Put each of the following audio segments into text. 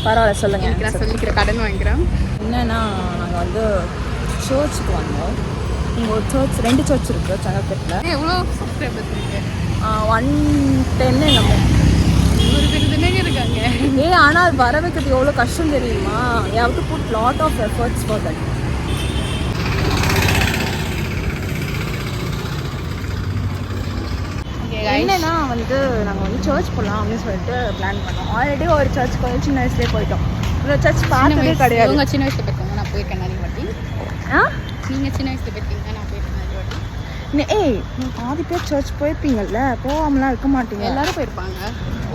பரவாயில்ல சொல்லுங்க. நான் சொல்லிக்கிற கடன் வாங்கிக்கிறேன். என்னன்னா நாங்கள் வந்து சர்ச்சுக்கு வந்தோம். இங்கே ஒரு சர்ச், 2 சர்ச் இருக்குது செங்கல்பேட்டில். எவ்வளோ சப்ஸ்கிரைபர்ஸ் இருக்கு? 110 நம்ம ஒரு பேர் இருக்காங்க. ஆனால் அது வர வைக்கிறது எவ்வளோ கஷ்டம் தெரியுமா? You have to put lot of efforts for that. என்னன்னா வந்து நாங்கள் வந்து சர்ச் போகலாம் அப்படின்னு சொல்லிட்டு பிளான் பண்ணோம். ஆல்ரெடி ஒரு சர்ச்சுக்கு வந்து சின்ன வயசுலேயே போயிட்டோம். ஒரு சர்ச் பார்த்ததே கிடையாது. உங்கள் சின்ன வயசில் போயிருக்காங்க, நான் போயிருக்கேன் நிறைய வாட்டி. நீங்கள் சின்ன வயசில் போயிருக்கீங்க, நான் போயிருக்கேன் நிறைய வாட்டி. ஏய், பாதி பேர் சர்ச் போயிருப்பீங்கல்ல, போகாமலாம் இருக்க மாட்டீங்க. எல்லாரும் போயிருப்பாங்க.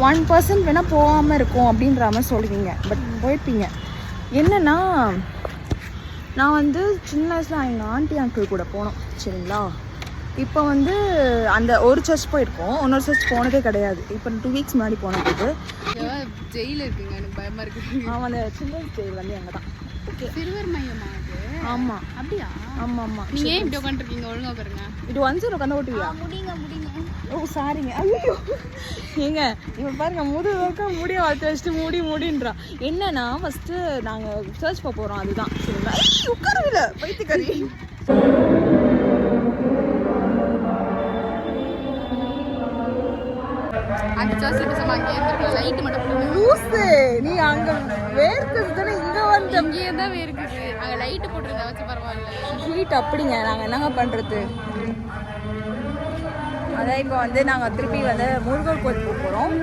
1% வேணால் போகாமல் இருக்கும் அப்படின்ற மாதிரி சொல்லுவீங்க, பட் போயிருப்பீங்க. என்னன்னா நான் வந்து சின்ன வயசில் எங்கள் ஆண்டி அங்கிள் கூட போனோம் சரிங்களா. இப்போ வந்து அந்த ஒரு சர்ச் போயிருக்கோம், இன்னொரு சர்ச் போனதே கிடையாது. இப்போ 2 வீக்ஸ் முன்னாடி போன போது ஜெயில் இருக்குங்க, எனக்கு பயமாக இருக்குது. அந்த சில்ட்ரன்ஸ் ஜெயில் வந்து எங்கே தான். ஓகே, சிறுவர் மையமா அது? ஆமாம். அப்படியா? ஆமாம் ஆமாம். நீங்கள் ஏன் இப்படி உட்காந்துருக்கீங்க? ஒழுங்காக பாருங்க. இது 1 உட்காந்து ஓட்டுவியா? முடிங்க. ஓ சாரிங்க. ஐயோ ஏங்க இப்போ பாருங்க, முதுகுக்கும் முடிய வளர்த்து வச்சுட்டு முடின்றான். என்னன்னா ஃபஸ்ட்டு நாங்கள் சர்ச் போக போகிறோம், அதுதான் சரிங்களா. உட்காரவில்லை பைத்தியக்காரி. அந்த சர்ச்சில் பேசாமல் அங்கேயே இருந்திருக்கலாம். லைட்டு மட்டும் லூஸு, நீ அங்கே வேர்க்குது தானே, இங்கே வந்து அங்கேயே தான் வேர்க்குது. அங்கே லைட்டு போட்டுருந்தா வச்சு பரவாயில்ல. ஹீட் அப்படிங்க. நாங்கள் என்னங்க பண்ணுறது? அதான் இப்போ வந்து நாங்கள் திருப்பி வந்து முருகர் கோயில் போக போகிறோம்.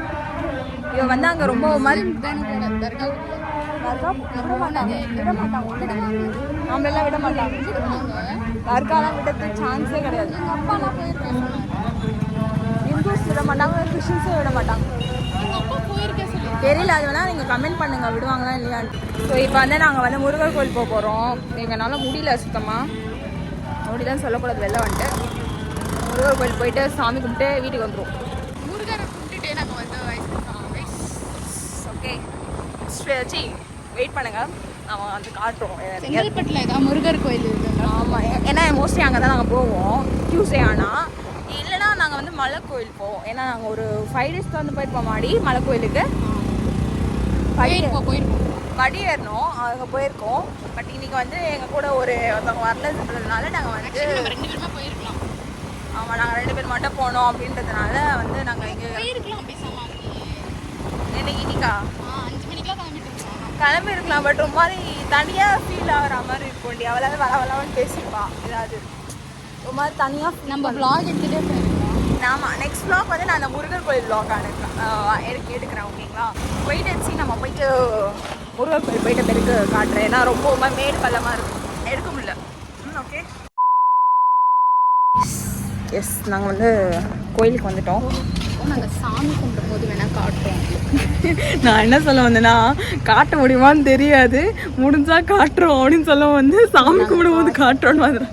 இவன் வந்து அங்கே ரொம்ப மாதிரி நம்மளெல்லாம் விட மாட்டாங்க. தர்காலாம் விடறதுக்கு சான்ஸே கிடையாது. எங்கள் அப்பாலாம் போயிருக்கேன். இந்துஸ் விட மாட்டாங்க, கிறிஸ்டின்ஸும் விட மாட்டாங்க. எங்கள் அப்பா போயிருக்கேன் சொல்லி தெரியல, அது வேணால் நீங்கள் கமெண்ட் பண்ணுங்கள் விடுவாங்களா இல்லையான்ட்டு. ஸோ இப்போ வந்து நாங்கள் வந்து முருகர் கோயில் போக போகிறோம். எங்களால் முடியல, சுத்தமாக முடியலன்னு சொல்லக்கூடாது. வெளில வந்துட்டு முருகர் கோயில் போயிட்டு சாமி கும்பிட்டு வீட்டுக்கு வந்துடுவோம். முருகரை கும்பிட்டுட்டே நாங்கள் வந்து ஓகே சி வெயிட் பண்ணுங்கள், நாங்கள் வந்து காட்டுறோம். செங்கல்பட்டில் ஏதாவது முருகர் கோயில் இருக்குங்க. ஆமாம், ஏன்னா மோஸ்ட்லி அங்கே தான் நாங்கள் போவோம் டியூஸ்டே. ஆனால் இல்லைனா நாங்கள் வந்து மலை கோயில் போவோம். ஏன்னா நாங்கள் ஒரு 5 டேஸ்க்கு வந்து போயிருப்போம் மாடி மலை கோயிலுக்கு. போயிருக்கோம், படி ஏறணும், அங்கே போயிருக்கோம். பட் இன்னைக்கு வந்து எங்கள் கூட ஒருத்தவங்க வரலன்றதுனால நாங்கள் வந்து 2 பேருமே போயிருக்கலாம். ஆமாம், நாங்கள் 2 பேர் மட்டும் போனோம் அப்படின்றதுனால வந்து நாங்கள் இங்கே போயிருக்கலாம். பேசாமல் இன்னைக்கா 5 மணிக்கெலாம் கிளம்பி இருக்கலாம். பட் ரொம்ப மாதிரி தனியாக ஃபீல் ஆகிற மாதிரி இருக்கும். இல்லையா, அவளாவது வரவலான்னு பேசிப்பா. ஏதாவது ரொம்ப மாதிரி தனியாக நம்ம வ்ளாக் எடுத்துகிட்டே போயிருக்கோம். ஆமாம், நெக்ஸ்ட் வ்ளாக் வந்து நான் அந்த முருகர் கோயில் வ்ளாக் எடுக்கிறேன். ஓகேங்களா, போயிட்டு வச்சு நம்ம போயிட்டு முருகர் கோயில் போயிட்ட பிறகு காட்டுறேன். ஏன்னா ரொம்ப மேடு பள்ளமாக இருக்கும், எடுக்க முடியல. ஓகே எஸ், நாங்கள் வந்து கோயிலுக்கு வந்துட்டோம். நாங்கள் சாமி கும்பிடும் போது வேணால் காட்டுறோம். நான் என்ன சொல்ல வந்தேன்னா, காட்ட முடியுமான்னு தெரியாது, முடிஞ்சா காட்டுறோம் அப்படின்னு சொல்ல வந்து சாமி கும்பிடும் போது காட்டுறோன்னு மாதிரி.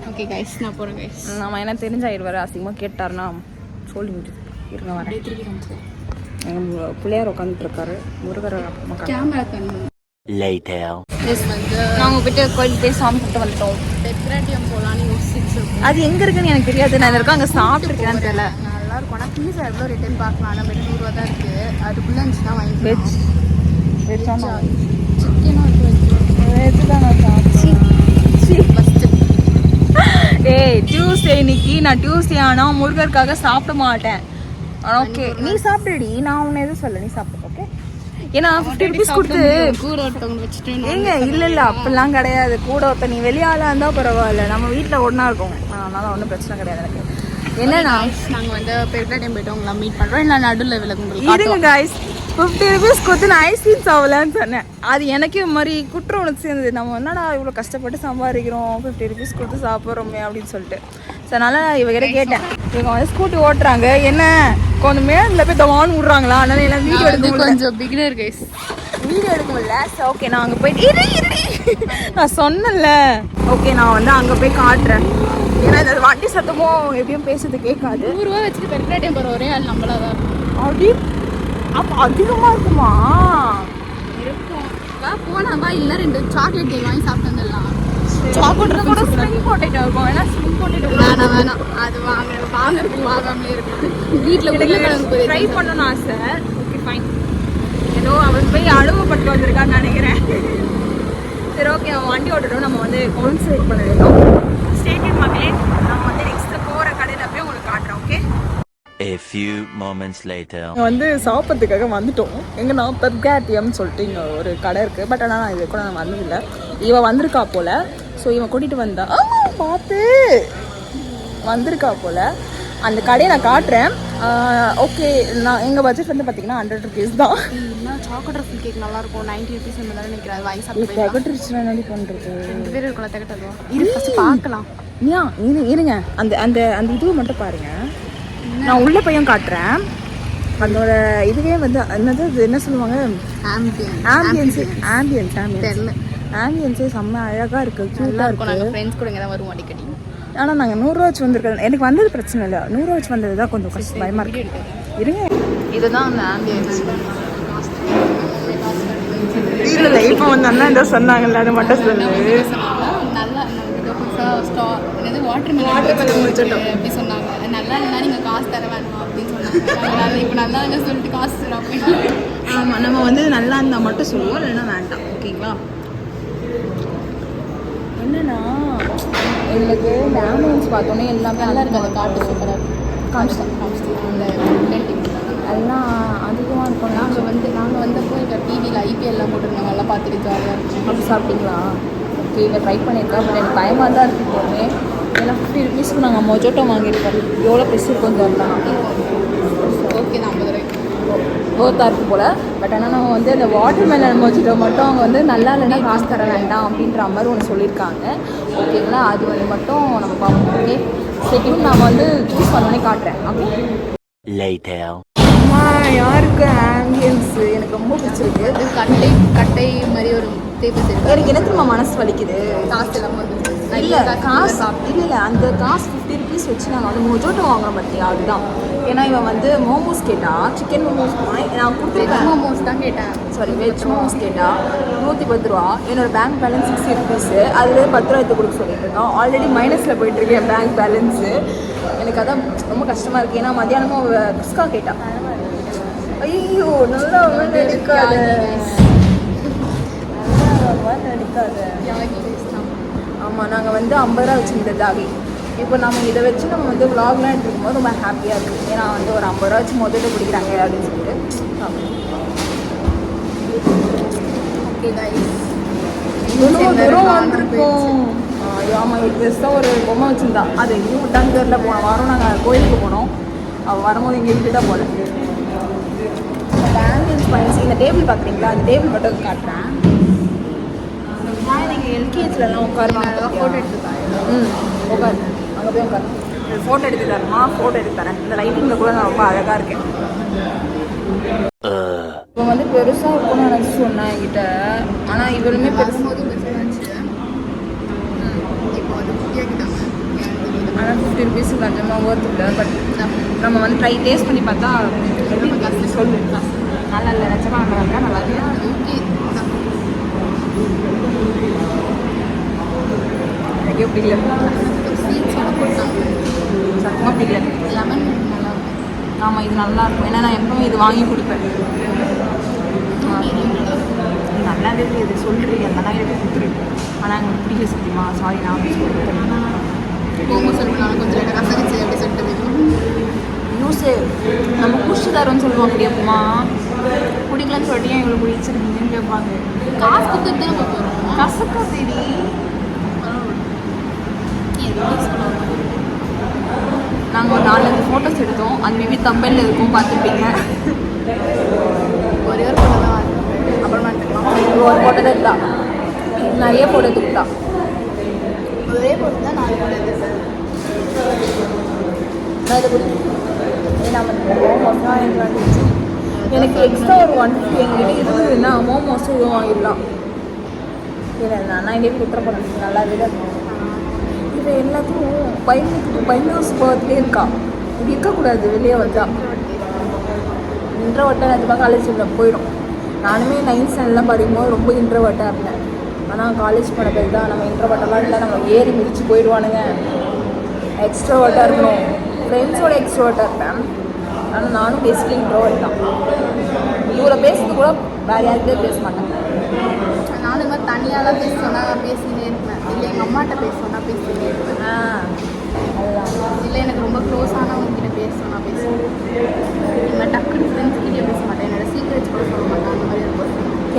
ஓகே கைஸ், நான் போகிறேன் கைஸ். நம்ம என்ன தெரிஞ்சாயிடுவார், அசிங்கமாக கேட்டாருன்னா சொல்லி முடிச்சு இருங்க வரேன். எங்கள் பிள்ளையார் உட்காந்துட்ருக்காரு, முருகர் கேமரா கண்ணு. நாங்கள் போய்ட்டு கோயிலுக்கு போய் சாமி கும்பிட்டு வந்துட்டோம். பெத்ராட்டியம் போகலான்னு யோசிச்சிருக்கோம். அது எங்கே இருக்குன்னு எனக்கு தெரியாது. நான் இருக்கோம் அங்கே சாப்பிட்ருக்கேன்னு தெரியல. நல்லா இருக்கும். ஆனால் பீஸா எவ்வளோ ரிட்டர்ன் பார்க்கலாம். ஆனால் 200 ரூபா தான் இருக்குது. அதுக்குள்ளே இருந்துச்சுன்னா வாங்கி வெஜ் சிக்கனும் வெஜ் தான். ஏய், டியூஸ்டே இன்னைக்கு நான் டியூஸ்டே ஆனால் முருகருக்காக சாப்பிட மாட்டேன். ஓகே, நீ சாப்பிடுடி, நான் உன்னை எதுவும் சொல்ல, நீ சாப்பிடு. ஓகே, ஏன்னா 50 ருபீஸ் கொடுத்து கூட ஒருத்தவங்க வச்சுட்டு ஏங்க இல்லை அப்படிலாம் கிடையாது. கூட ஒருத்த நீ வெளியாளாக இருந்தால் பரவாயில்ல, நம்ம வீட்டில் ஒன்றா இருக்கோம், அதனால ஒன்றும் பிரச்சனை கிடையாது எனக்கு. என்னன்னா நாங்கள் வந்து பெத்ராட்டியம் போய்ட்டு உங்களை மீட் பண்ணுறோம். இல்லை நடுவில் விளக்கு இருங்க கைஸ். 50 ருபீஸ் கொடுத்து நான் ஐஸ்கிரீம் சாப்பிடலான்னு சொன்னேன். அது எனக்கே மாதிரி குற்றம் உணர்ச்சி இருந்தது. நம்ம என்னடா இவ்வளோ கஷ்டப்பட்டு சம்பாதிக்கிறோம், 50 ருபீஸ் கொடுத்து சாப்பிட்றோமே அப்படின்னு சொல்லிட்டு. ஸோ அதனால் இவங்கிட்ட கேட்டேன். இவங்க வந்து ஸ்கூட்டி ஓட்டுறாங்க, என்ன கொஞ்சம் மேலே போய் தவான்னு விட்றாங்களா, அதனால எல்லாம் வீடியோ எடுக்க கொஞ்சம் பிகினர் கைஸ், வீடியோ எடுக்க முடியல. ஸோ ஓகே, நான் அங்கே போயிட்டு நான் சொன்னேன்ல. ஓகே, நான் வந்து அங்கே போய் காட்டுறேன். ஏன்னா இந்த வண்டி சத்தமும் எப்படியும் பேசுறது கேட்காது. 100 ரூபா வச்சுட்டு பெத்ராட்டியம் போகிற ஒரே ஆள் நம்மளா தான் இருக்கும். அப்படி அப்போ அதிகமாக இருக்குமா? இருக்கும். வா போனாமா, இல்லை 2 சாக்லேட் கேக் வாங்கி சாப்பிட்டு வந்துடலாம். சாக்கோட் இது கூட ஸ்ப்ரிங் பொட்டேட்டோ இருக்கும். வேணா ஸ்ப்ரிங் பொட்டேட்டோ வேணாம் அது வாங்குறதுக்கு வாங்காமலே இருக்கு. வீட்டில் உருளைக்கிழங்கு ட்ரை பண்ணணும்னு ஆசை. Okay fine. ஏதோ அவன் போய் அனுபவப்பட்டு வந்திருக்கான்னு நினைக்கிறேன். சரி ஓகே, அவன் வண்டி ஓட்டட்டும். நம்ம வந்து கான்சன்ட்ரேட் பண்ண வேண்டும். ஸ்டேடியம் மக்களே, நம்ம வந்து நெக்ஸ்ட் போகிற கடையில் போய் உங்களுக்கு காட்டுறேன். Okay. A few moments later. வந்து சாப்பிட்றதுக்காக வந்துட்டோம். எங்கன்னா பெர்காட்டியம்னு சொல்லிட்டு இங்கே ஒரு கடை இருக்குது. பட் ஆனால் நான் இது கூட நான் வந்ததில்லை. இவன் வந்திருக்கா போல். ஸோ இவன் கூட்டிகிட்டு வந்தா பார்த்து வந்திருக்கா போல். அந்த கடையை நான் காட்டுறேன். ஓகே, நான் எங்கள் பட்ஜெட் வந்து பார்த்தீங்கன்னா 100 rupees தான். சாக்கோட் ரஃபில் கேக் நல்லா இருக்கும். 90 rupees அந்த மாதிரி நினைக்கிறேன். அது வாங்கி சாப்பிட்டு திகட்டுருச்சுன்னா என்னடி பண்ணுறது? 2 பேர் இருக்கலாம். திகட்டதுவா இரு ஃபஸ்ட்டு பார்க்கலாம். ஏன் இருங்க, அந்த அந்த அந்த இதுவை மட்டும் பாருங்கள். நான் உள்ள பையன் காட்டுறேன். அதோட இதுவே வந்து என்னது, அது என்ன சொல்லுவாங்க, ஆம்பியன்ஸே செம்ம அழகாக இருக்குது, க்யூட்டாக இருக்குது. நாங்கள் ஃப்ரெண்ட்ஸ் கூட இங்கே தான் வருவோம் அடிக்கடி. ஆனால் நாங்கள் 100 ரூபா வச்சு வந்திருக்கோம். எனக்கு வந்தது பிரச்சனை இல்லை, 100 ரூபா வச்சு வந்தது தான் கொஞ்சம் கஷ்டம், பயமாக இருக்குது. இருங்க, இதுதான் அந்த ஆம்பியன்ஸ். இல்லை இப்போ வந்து அண்ணா என்ன சொன்னாங்கல்ல, அது மட்டும் சொல்லு. நல்லா வாட்டர் மெலன் முடிச்சிட்டோம் அப்படி சொன்னாங்க. நல்லா இல்லைனா நீங்கள் காசு தர வேணுமா அப்படின்னு சொன்னாங்க. இப்போ நல்லா இல்லை சொல்லிட்டு காசு தரோம் அப்படின்னு. ஆமாம், நம்ம வந்து நல்லா இருந்தால் மட்டும் சொல்லுவோம், இல்லைன்னா வேண்டாம். ஓகேங்களா? என்னன்னா எங்களுக்கு இந்த ஆம்புலன்ஸ் பார்த்தோன்னே எல்லாமே நல்லா இருக்குது. அந்த காட்டு சூப்பராக காமிச்சிட்டு அந்த பெயிண்டிங் எல்லாம் அதிகமாக இருக்கும். நாங்கள் வந்தப்போ இப்போ டிவியில் ஐபிஎல்லாம் போட்டிருந்தாங்க. எல்லாம் பார்த்துட்டு ஜாலியாக இருக்கும். அப்படி சாப்பிட்டீங்களா? ஓகே, இதை ட்ரை பண்ணியிருக்கேன். பட் எனக்கு பயமாக தான் இருக்குது எப்போவுமே. ஏன்னா 50 rupeesக்கு நாங்கள் மொஜோட்டோ வாங்கியிருக்கோம். எவ்வளோ பெருசு இருக்கும் தரலாம். ஓகே, நான் 50 ரூபாய்க்கு போத்தாக இருக்குது போல். பட் ஆனால் நம்ம வந்து அந்த வாட்டர் மெலன் மொஜிட்டோ மட்டும் அவங்க வந்து நல்லா இல்லைன்னா காசு தர வேண்டாம் அப்படின்ற மாதிரி ஒன்று சொல்லியிருக்காங்க. ஓகேங்களா? அது வந்து மட்டும் நம்ம பார்ப்போம். ஓகே, சரி, நான் வந்து சூஸ் பண்ணோன்னே காட்டுறேன். ஓகே. Later. யாருக்கு ஆம்பியன்ஸ் எனக்கு ரொம்ப பிடிச்சிருக்கு. அது கட்டை மாதிரி ஒரு தேவை தெரியும். எனக்கு என்ன தெரியுமா மனசு வலிக்குது, காசு இல்லாமல் வந்து இல்லை காசு இல்லை அந்த காசு 50 rupees வச்சு நாங்கள் வந்து மொஜோட்டோ வாங்குறோம் பார்த்தியா, அதுதான். ஏன்னா இவன் வந்து மோமோஸ் கேட்டா, சிக்கன் மோமோஸ் நான் கொடுத்துருக்கேன். மோமோஸ் தான் கேட்டேன். சாரி, வெஜ் மோமோஸ் கேட்டா 110 ரூபா. என்னோட பேங்க் பேலன்ஸ் 60 rupees. அதுலேயே 10 ரூபா எடுத்து கொடுக்க சொல்லிட்டு இருக்கோம். ஆல்ரெடி மைனஸில் போயிட்டுருக்கு என் பேங்க் பேலன்ஸு. எனக்கு அதான் ரொம்ப கஷ்டமாக இருக்குது. ஏன்னா மத்தியானமும் குஸ்கா கேட்டா. ஐயோ, நல்லா நடிக்காத, நடிக்காத. ஆமாம், நாங்கள் வந்து 50 ரூபா வச்சுருந்தது ஆகி. இப்போ நம்ம இதை வச்சு நம்ம வந்து விலாக்லாம் எடுத்துக்கும் போது ரொம்ப ஹாப்பியாக இருக்குது. ஏன்னா வந்து ஒரு 50 ரூபா வச்சு முதல்ல பிடிக்கிறாங்க அப்படின்னு சொல்லிட்டு. ஓகே கைஸ், தூரம் வந்திருக்கோம். ஆமாம், பெருசாக ஒரு பொம்மை வச்சுருந்தா அது எங்கேயும் விட்டான்னு தெரியல. போன வாரம் நாங்கள் கோயிலுக்கு போனோம். அவள் வரும்போது எங்கே விட்டுட்டா போல. ஆம்பியன்ஸ் பாயிண்ட்ஸ் இந்த டேபிள் பார்க்குறீங்களா, அந்த டேபிள் மட்டும் காட்டுறேன். நீங்கள் எல்கேஜிலலாம் உட்காருவாங்க, ஃபோட்டோ எடுத்துக்காரு. உட்காரு, அங்கே போய் உட்காரு. ஃபோட்டோ எடுத்து தரமா? ஃபோட்டோ எடுத்து தரேன். இந்த லைட்டிங்கில் கூட நான் ரொம்ப அழகாக இருக்கேன். இப்போ வந்து பெருசாக இருக்கும்னு நினச்சி சொன்னேன் என்கிட்ட. ஆனால் இவளுமே வரும்போது பெருசாச்சு. இப்போ வந்து கேட்குறாங்க. ஆனால் 50 rupees கொஞ்சமாக ஒர்த் இல்லை. பட் நம்ம வந்து டேஸ்ட் பண்ணி பார்த்தா சொல்லு, நல்லா இல்லை, நிச்சயமாக நல்லா இருக்கா, நல்லா இல்லையா? ஓகே, எனக்கே பிடிக்கல. சீட்ஸோட போட்டாங்க. சத்தமாக பிடிக்கல. லெமன் நல்லா இருக்கும். ஆமாம், இது நல்லா இருக்கும். ஏன்னா நான் எப்பவுமே இது வாங்கி கொடுப்பேன். நல்லா இருக்குது, இது சொல்கிறீங்க, நல்லா இருக்குது, கொடுத்துருக்கு. ஆனால் எனக்கு பிடிக்கல சத்தியமா. சாரி, நான் அப்படி சொல்லிட்டேன். மோமோஸ் சொல்லிட்டு கொஞ்சம் லைட்டாக கசகிச்சு அப்படி சொல்லிட்டு நியூஸு நம்ம குடிச்சு தரோன்னு சொல்லுவோம். அப்படியப்பமா குடிக்கலன்னு சொல்லிட்டு ஏன் இவ்வளோ குடிச்சிருக்கீங்கன்னு கேட்பாங்க. காசு கொடுத்துட்டு தான் போகிறோம். கசக்கா சரி. நாங்கள் ஒரு 4-5 ஃபோட்டோஸ் எடுத்தோம். அது மேபி தம்பையில் இருக்கும், பார்த்துருப்பீங்க. ஒரே ஒரு ஃபோட்டோ தான் அப்புறமா எடுத்துக்கலாம். ஒரு ஃபோட்டோ தான் எடுத்தா, நிறைய ஃபோட்டோ எடுத்துக்கிட்டா. ஒரே ஃபோட்டோ தான் 4 ஃபோட்டோ எடுத்தேன். நான் இதை என்ன மோமோஸ்லாம் எனக்கு வந்துச்சு. எனக்கு எக்ஸ்ட்ரா ஒரு 150 எங்கிட்ட இருந்ததுன்னா மோமோஸும் இதுவும் வாங்கிடலாம். இல்லை, நான் எங்கேயும் குத்துற போகிறேன். நல்லா விட இது எல்லாத்தையும் பையனுக்கு பர்த்டே இருக்கா. இப்படி இருக்கக்கூடாது, வெளியே வந்தா 2 வட்டம் நிஜமாக காலேஜில் போயிடும். நானுமே 9th ஸ்டாண்டர்ட்லாம் படிக்கும்போது ரொம்ப இன்ட்ரோவர்ட்டாக இருந்தேன். ஆனால் காலேஜ் போன பேர் தான் நம்ம இன்ட்ரோவர்ட்டெல்லாம் இல்லை, நம்ம ஏறி மிதிச்சு போயிடுவானுங்க. எக்ஸ்ட்ரோவர்ட்டாக இருக்கணும். ஃப்ரெண்ட்ஸோட எக்ஸ்ட்ரோவர்ட்டாக இருப்பேன். ஆனால் நானும் பேசிக்கலி இன்ட்ரோவர்ட் தான். இவ்வளோ பேசுறது கூட வேறு யாருக்கிட்டே பேச மாட்டேன். நானும் இந்த மாதிரி தனியாலாம் பேச சொன்னால் பேசினே இருப்பேன். இல்லை எங்கள் அம்மாட்ட பேச சொன்னால் பேசினே இருப்பேன். அதுதான். இல்லை எனக்கு ரொம்ப க்ளோஸானவங்க கிட்ட பேச சொன்னால் பேசுவேன். இந்த மாதிரி டக்குனு ஃப்ரெண்ட்ஸ் கிட்டே பேச மாட்டேன். என்னோட சீக்ரெட்ஸ் கூட சொல்ல மாட்டேன். அந்த மாதிரி இருக்கும்.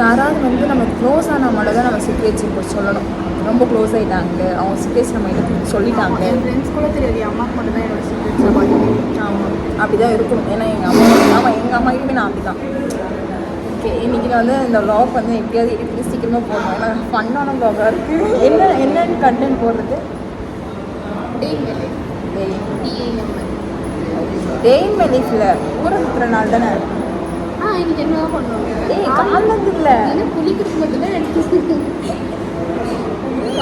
யாராவது வந்து நம்ம க்ளோஸ் ஆனால் மட்டும் தான் நம்ம சீக்ரெட்ஸ் இப்போ சொல்லணும். ரொம்ப க்ளோஸ் ஆகிட்டாங்க, அவங்க சீக்ரெட்ஸ் நம்ம எடுத்து சொல்லிட்டாங்க. என் ஃப்ரெண்ட்ஸ் கூட தெரியாது, என் அம்மாவுக்கு மட்டும் தான் என்னோட சீக்ரெட்ஸை பார்த்துக்கேன். ஆமாம், அப்படி தான் இருக்கணும். ஏன்னா எங்கள் அம்மா கிட்டே நான் அப்படி தான். ஓகே, இன்றைக்கி வந்து இந்த வ்ளாக் வந்து எப்படியாவது எப்படி சீக்கிரமாக போடணும். ஏன்னா ஃபன்னான வ்ளாகாக இருக்குது. என்னென்னு கண்டென்ட் போடுறது? டே இன் மை லைஃப்ல ஊரை சுற்றுற நாள் தானே. இன்னைக்கு என்ன பண்ணுவோம்? காலந்து இல்லை, குளிக்கிறது மட்டும்தான் எடுத்து.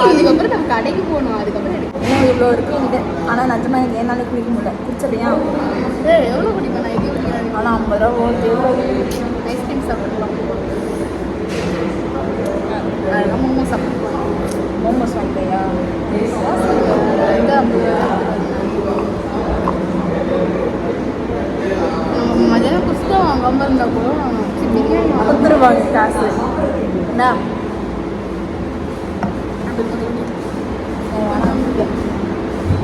அதுக்கப்புறம் நம்ம கடைக்கு போகணும். அதுக்கப்புறம் எடுக்கணும். ஏன்னா இவ்வளோ இருக்கு என்கிட்ட. ஆனால் நிஜமாக எனக்கு என்னால் குளிக்க முடியல. குடிச்சதையா எவ்வளோ குடிப்பேன் நான்? இது குடிக்கிறேன். ஆனால் 50 ரூபா எவ்வளோ ஐஸ்கிரீம் சாப்பிடலாம். அதெல்லாம் மோமோ சாப்பிடுவோம். மோமோஸ் வாங்கியா? மதியானம் புஸ்தகம் வாங்காமல் இருந்தால் கூட பிரியாணி கொடுத்துருவாங்க காசு. என்ன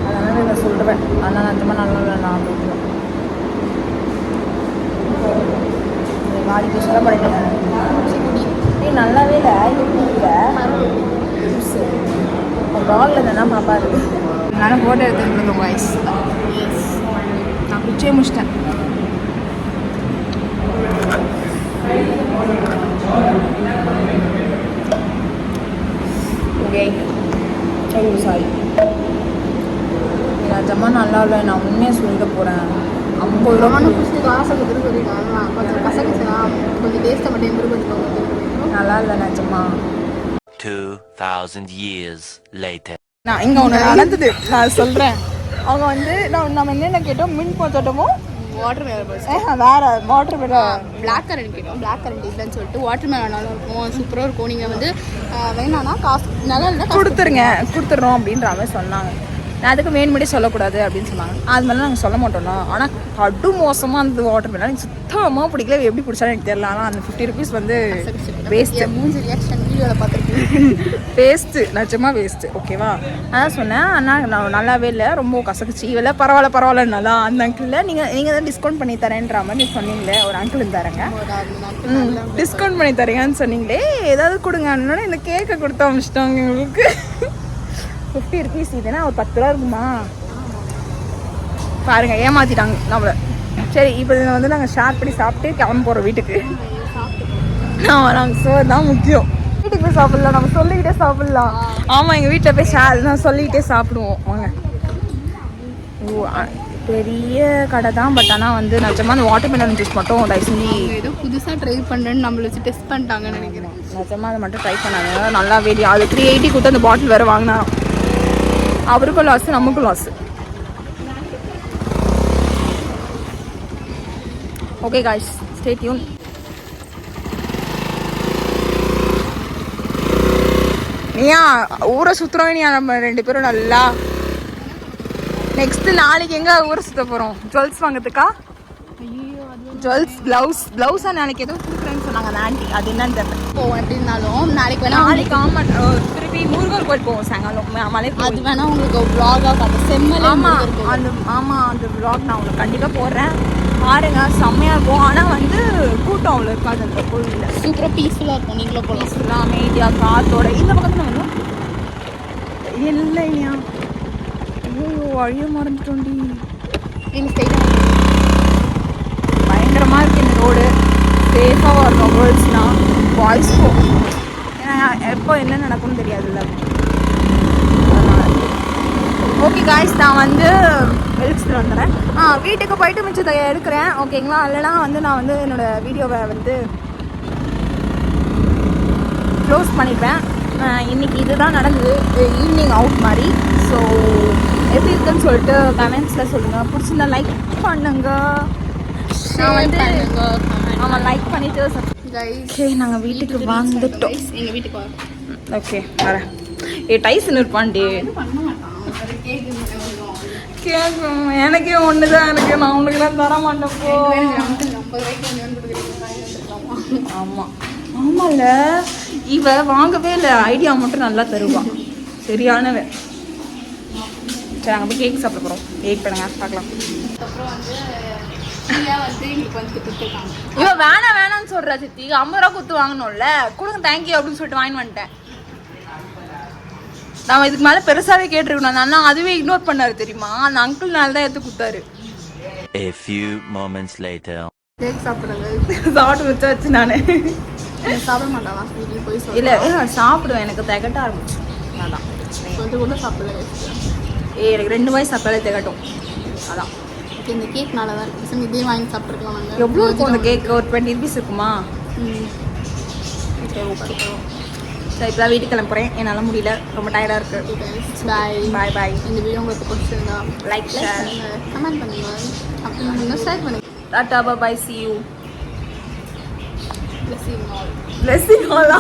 அதனால நான் சொல்கிறேன். ஆனால் நிஜமாக நல்லா இல்லை. நான் கொடுக்குறேன். நாளைக்கு சொல்ல பண்ணிட்டேன். நல்லாவே இல்லை. எப்படி இல்லை ப்ளாகில் தானே பாப்பாரு. நானும் ஃபோட்டோ எடுத்துருக்கோம் வாய்ஸ். நான் குச்சியே முடிச்சிட்டேன். Okay, sorry. நிஜமாக நல்லா இல்லை. நான் உண்மையாக சொல்லிட்டு போகிறேன். 50 ரூபா ஃபஸ்ட்டு காசை கொடுத்துட்டு சொல்லிட்டாங்க. கொஞ்சம் கசக்குச்சுனா கொஞ்சம் டேஸ்ட்டை மட்டும் இம்ப்ரூவ் பண்ணிக்கோங்க. நல்லா இல்லை நிஜமா. 2000 years later. நான் இங்கே ஒன்று நடந்தது, நான் சொல்கிறேன். அவங்க வந்து நம்ம என்னென்ன கேட்டோம்? மின் போத்தோட்டமோ வாட்டர் மேலன் பஸ் வேறு வாட்டர் மேலன் பிளாக் கரண்ட் கேட்டோம். பிளாக் கரண்ட் இல்லைன்னு சொல்லிட்டு வாட்டர் மேலன் நல்லா இருக்கும், சூப்பராக இருக்கும். நீங்கள் வந்து வேணான்னா காசு நல்லா இல்லை கொடுத்துட்றோம் அப்படின்ற மாதிரி சொன்னாங்க. நான் அதுக்கு வேணும்படி சொல்லக்கூடாது அப்படின்னு சொன்னாங்க. அது மாதிரிலாம் நாங்கள் சொல்ல மாட்டோம்னா. ஆனால் கடு மோசமாக அந்த வாட்டர் மேலன் எனக்கு சுத்தமாக பிடிக்கல. எப்படி பிடிச்சாலும் எனக்கு தெரியல. ஆனால் அந்த 50 rupees வந்து வேஸ்ட்டு. மூஞ்சி ரியாக்ஷன் வீடியோவில் பார்த்துருக்கேன். வேஸ்ட்டு, நிஜமாக வேஸ்ட்டு. ஓகேவா? அதான் சொன்னேன். ஆனால் நான் நல்லாவே இல்லை, ரொம்ப கசக்குச்சு. இல்லை பரவாயில்ல நல்லா. அந்த அங்கிளில் நீங்கள் தான் டிஸ்கவுண்ட் பண்ணி தரேன்ற மாதிரி சொன்னீங்களே. ஒரு அங்கிள் இருந்தாருங்க, டிஸ்கவுண்ட் பண்ணி தரீங்கன்னு சொன்னீங்களே. ஏதாவது கொடுங்க. அதனால இந்த கேக்கை கொடுத்து அமிச்சிட்டாங்க எங்களுக்கு. 50 rupees இதுனா ஒரு 10 ரூபா இருக்குமா பாருங்க. ஏமாத்திட்டாங்க நம்மளை. சரி, இப்போ வந்து நாங்கள் ஷேர் பண்ணி சாப்பிட்டு கிளம்ப போகிறோம் வீட்டுக்கு. நாங்கள் சோறு தான் முக்கியம். வீட்டுக்கு போய் சாப்பிட்லாம், நம்ம சொல்லிக்கிட்டே சாப்பிட்லாம். ஆமாம், எங்கள் வீட்டில் போய் நான் சொல்லிக்கிட்டே சாப்பிடுவோம். வாங்க. ஓ, பெரிய கடை தான். பட் ஆனால் வந்து நிஜமாக அந்த வாட்டர் மெலன் ஜூஸ் மட்டும் தயவு செஞ்சு ஏதோ புதுசாக ட்ரை பண்ணுறேன்னு நம்மளை வச்சு டெஸ்ட் பண்ணிட்டாங்கன்னு நினைக்கிறேன். நிஜமாக அதை மட்டும் ட்ரை பண்ணாங்க. நல்லா வேடி. அது 380 கொடுத்து அந்த பாட்டில் வேறு வாங்கினா அவருக்கும் லாஸ், நமக்கும் loss. Okay guys, stay tuned. நீயா ஊரை சுற்றுறோம். நீ நம்ம 2 பேரும் நல்லா. நெக்ஸ்ட் நாளைக்கு எங்கே ஊரை சுற்ற போகிறோம்? ஜுவல்ஸ் வாங்கிறதுக்கா? ஜுவல்ஸ் ப்ளவுஸாக நாளைக்கு ஏதோ கொடுக்குறேன்னு சொன்னாங்க அந்த ஆண்டி. அது என்னன்னு தெரியல. போவோம் எப்படின்னாலும் நாளைக்கு ஆமாம், திருப்பி முருகர் கோயில் போவோம் சாயங்காலம் மலை. அது வேணால் உங்களுக்கு வ்ளாகாக பார்த்து செம்மலை. அந்த வ்ளாக் நான் உங்களுக்கு கண்டிப்பாக போடுறேன். பாருங்க, செம்மையாக இருக்கும். ஆனால் வந்து கூட்டம் அவ்வளோ இருக்காது அந்த கோயிலில். சூப்பராக பீஸ்ஃபுல்லாக இருக்கும். நீங்களும் போகலாம். பீஸ்ஃபுல்லாக அமைதியாக காற்றோட. இந்த பக்கத்தில் வந்து இல்லையா? ஐயோ, வழிய மறந்துட்டோண்டி. நீங்கள் ஸ்ட்ரைட்டாக பயங்கரமாக இருக்குது இந்த ரோடு. சேஃபாக வரணும் கேர்ள்ஸ்னால். பாய்ஸ் போகும். ஏன்னா எப்போ என்ன நடக்கும்னு தெரியாதுல்ல. ஓகே காய்ஸ், நான் வந்து வெளிச்சிட்டு வந்துடுறேன். வீட்டுக்கு போயிட்டு மிச்சத்தை எடுக்கிறேன். ஓகேங்களா? இல்லைனா வந்து நான் வந்து என்னோடய வீடியோவை வந்து க்ளோஸ் பண்ணிப்பேன். இன்றைக்கி இதுதான் நடந்தது, ஈவினிங் அவுட் மாதிரி. ஸோ எப்படி இருக்குன்னு சொல்லிட்டு கமெண்ட்ஸில் சொல்லுங்கள். பிடிச்சிருந்தா லைக் பண்ணுங்க. நான் வந்து லைக் பண்ணிவிட்டு ஓகே, நாங்கள் வீட்டுக்கு வந்துட்டோம். எங்கள் வீட்டுக்கு ஓகே வரேன். டைசன் இருப்பான்டி. எதுவும் பண்ண மாட்டான். அது கேக்கு கேட்கும். எனக்கே ஒன்று தான் இருக்குது. நான் உனக்குலாம் தர மாட்டேப்போ. 50 ரூபாய்க்கு ஒன்று கொடுக்குறீங்க. ஆமாம் ஆமாம்ல, இவ வாங்கவே இல்லை. ஐடியா மட்டும் நல்லா தருவான். சரியானவ. சரி அங்கே போய் கேக் சாப்பிட போகிறோம். வெயிட் பண்ணுங்க பார்க்கலாம். அதுக்கப்புறம் வந்து ஃப்ரீயாக வந்து எங்களுக்கு வந்து கொடுத்துருக்காங்க. இவன் வேணாம்னு சொல்கிறா சித்தி. 50 ரூபா கொடுத்து வாங்கணும்ல. கொடுங்க தேங்க்யூ அப்படின்னு சொல்லிட்டு வாங்கி வந்துட்டேன். நான் இதுக்கு மேலே பெருசாகவே கேட்டிருக்கணும். அண்ணா அதுவே இக்னோர் பண்ணாரு தெரியுமா. அந்த அங்கிள்னால தான் எடுத்து கொடுத்தாரு. A few moments later. Cake சாப்பிடுங்க. சாப்பிட்டு வச்சு நான் சாப்பிட மாட்டானா வீட்டில் போய் இல்லை சாப்பிடுவேன். எனக்கு திகட்ட ஆரம்பிச்சு. அதான் கொஞ்சம் கூட சாப்பிடல. எனக்கு 2 வாய் சாப்பிட்டாலே திகட்டும். அதான் ஓகே. இந்த கேக் நல்லா தான் இருக்குது. இதே வாங்கி சாப்பிட்ருக்கலாம். நாங்கள் எவ்வளோ இருக்கும் அந்த கேக்? ஒரு 20 rupees இருக்குமா? சரி ஓகே. சரி இப்போ வீட்டுக்கு கிளம்புறேன். என்னால் முடியல. ரொம்ப டயர்டாக இருக்குது. பாய் பாய் பாய். இந்த வீடியோ உங்களுக்கு பிடிச்சிருந்தா லைக் ஷேர் கமெண்ட் பண்ணுங்க. அப்புறம் நீங்கள் ஷேர் பண்ணுங்க. டாடா பாய். See you. Blessing all. Blessing all.